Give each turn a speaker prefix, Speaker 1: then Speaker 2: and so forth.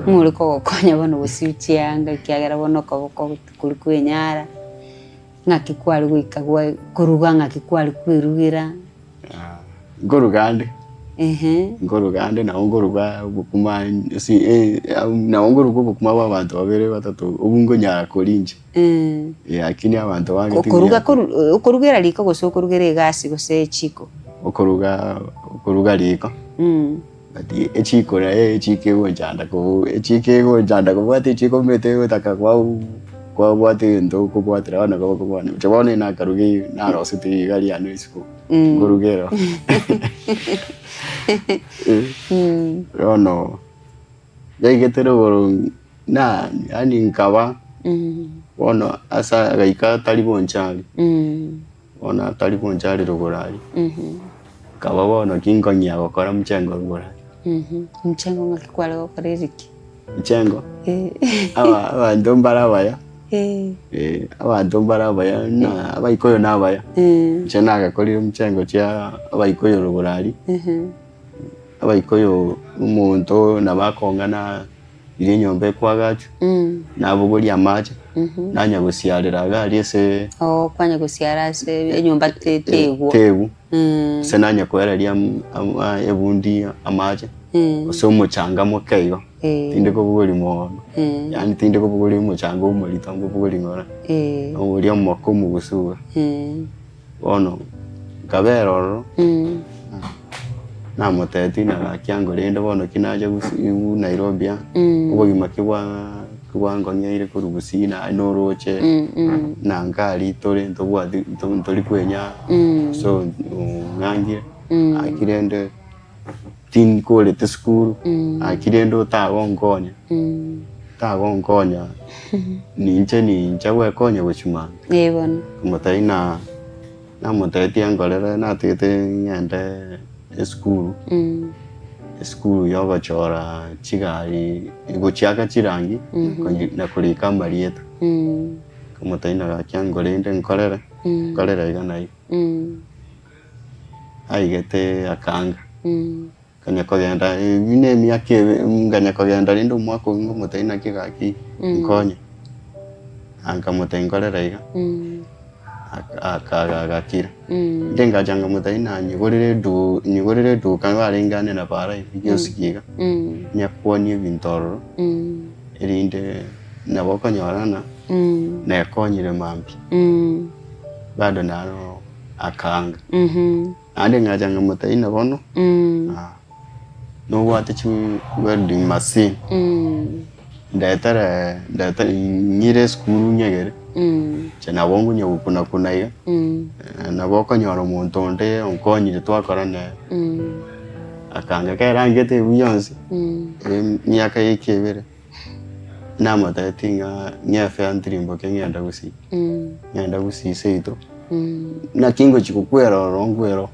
Speaker 1: muri ko gokonya bono gusiuchianga kiagera bono ko kuri kwenyara ngaki kwali gwikagwa kuruga ngaki kwali kwirugira
Speaker 2: ngorugande ngorugande na ngoruga bukuma si na ngoruga bukuma babantu babere batatu ubungo nyara korinje akini abantu bange
Speaker 1: kurugira liko gosokurugere gasi gose chiko
Speaker 2: okuruga liko ati echiko na echike wonjanda ko bwate chiko mete utaka kwa bwate ndo ko bwate rana ko bwana chabone na karugi na rositi gali anu isiko ngorugero no yaigetero boro na yani nkaba ono asa gaika talibonchali ona talibonchali rogorali kaba bono kinkonya gokora mchengo rogorali
Speaker 1: mchengo ngakikwala gokora iriki
Speaker 2: mchengo abantu mbarabaya abantu mbarabaya na abaikoyo nabaya chena gakorire mchengo cha abaikoyo rogorali abaikoyo umuntu nabakongana iri nyombe kwagacho nabuguri amache nanya gusiarira gali ese
Speaker 1: kwanya gusiara se nyomba tewu
Speaker 2: se nanya kwera ria ebundi amache so muchanga mukeigo tinde ko buguri mono yani tinde ko buguri muchanga umulita ngo buguri ngora uri moko mu gusuga ono kabero na moteti na kyango rende bono kinaje gusiu Nairobi ubugima kibwa ngonya ire kuri gusina no roche na ngari tore ntobwa ntori kwenya so ngangire akirende tin kole te school akirendo tagongonya ninche we konya guchuma
Speaker 1: yebona
Speaker 2: motaina na moteti angolera na tete nyande school yoga chora chigari guchiaka chirangi na kulika marieta kamotaina ga kyangolende nkorera igana aigete akanga kanya kogenda ine miake nganya kogenda lindo mwako ngo motaina kigaki nkonya anka motainkorera iga akagakira ndenga janga motaina nyigorere du kanwarengane na bara ibyo sigiga nyakwoni bintoro irinde nabokonyorana na yakonyire mambi bado naro akanga ande ngajanga motaina bono no wate chu wedding machine ndetara nyire school nyegere chana bongo nyabu kuna iga na boko nyoro muntu nde onkonyire twakorane akanga kerangete buyonsi myaka ikebere na matatinga nyafe antrimbo kengenda gusi seito na kingo chikukwera rongwero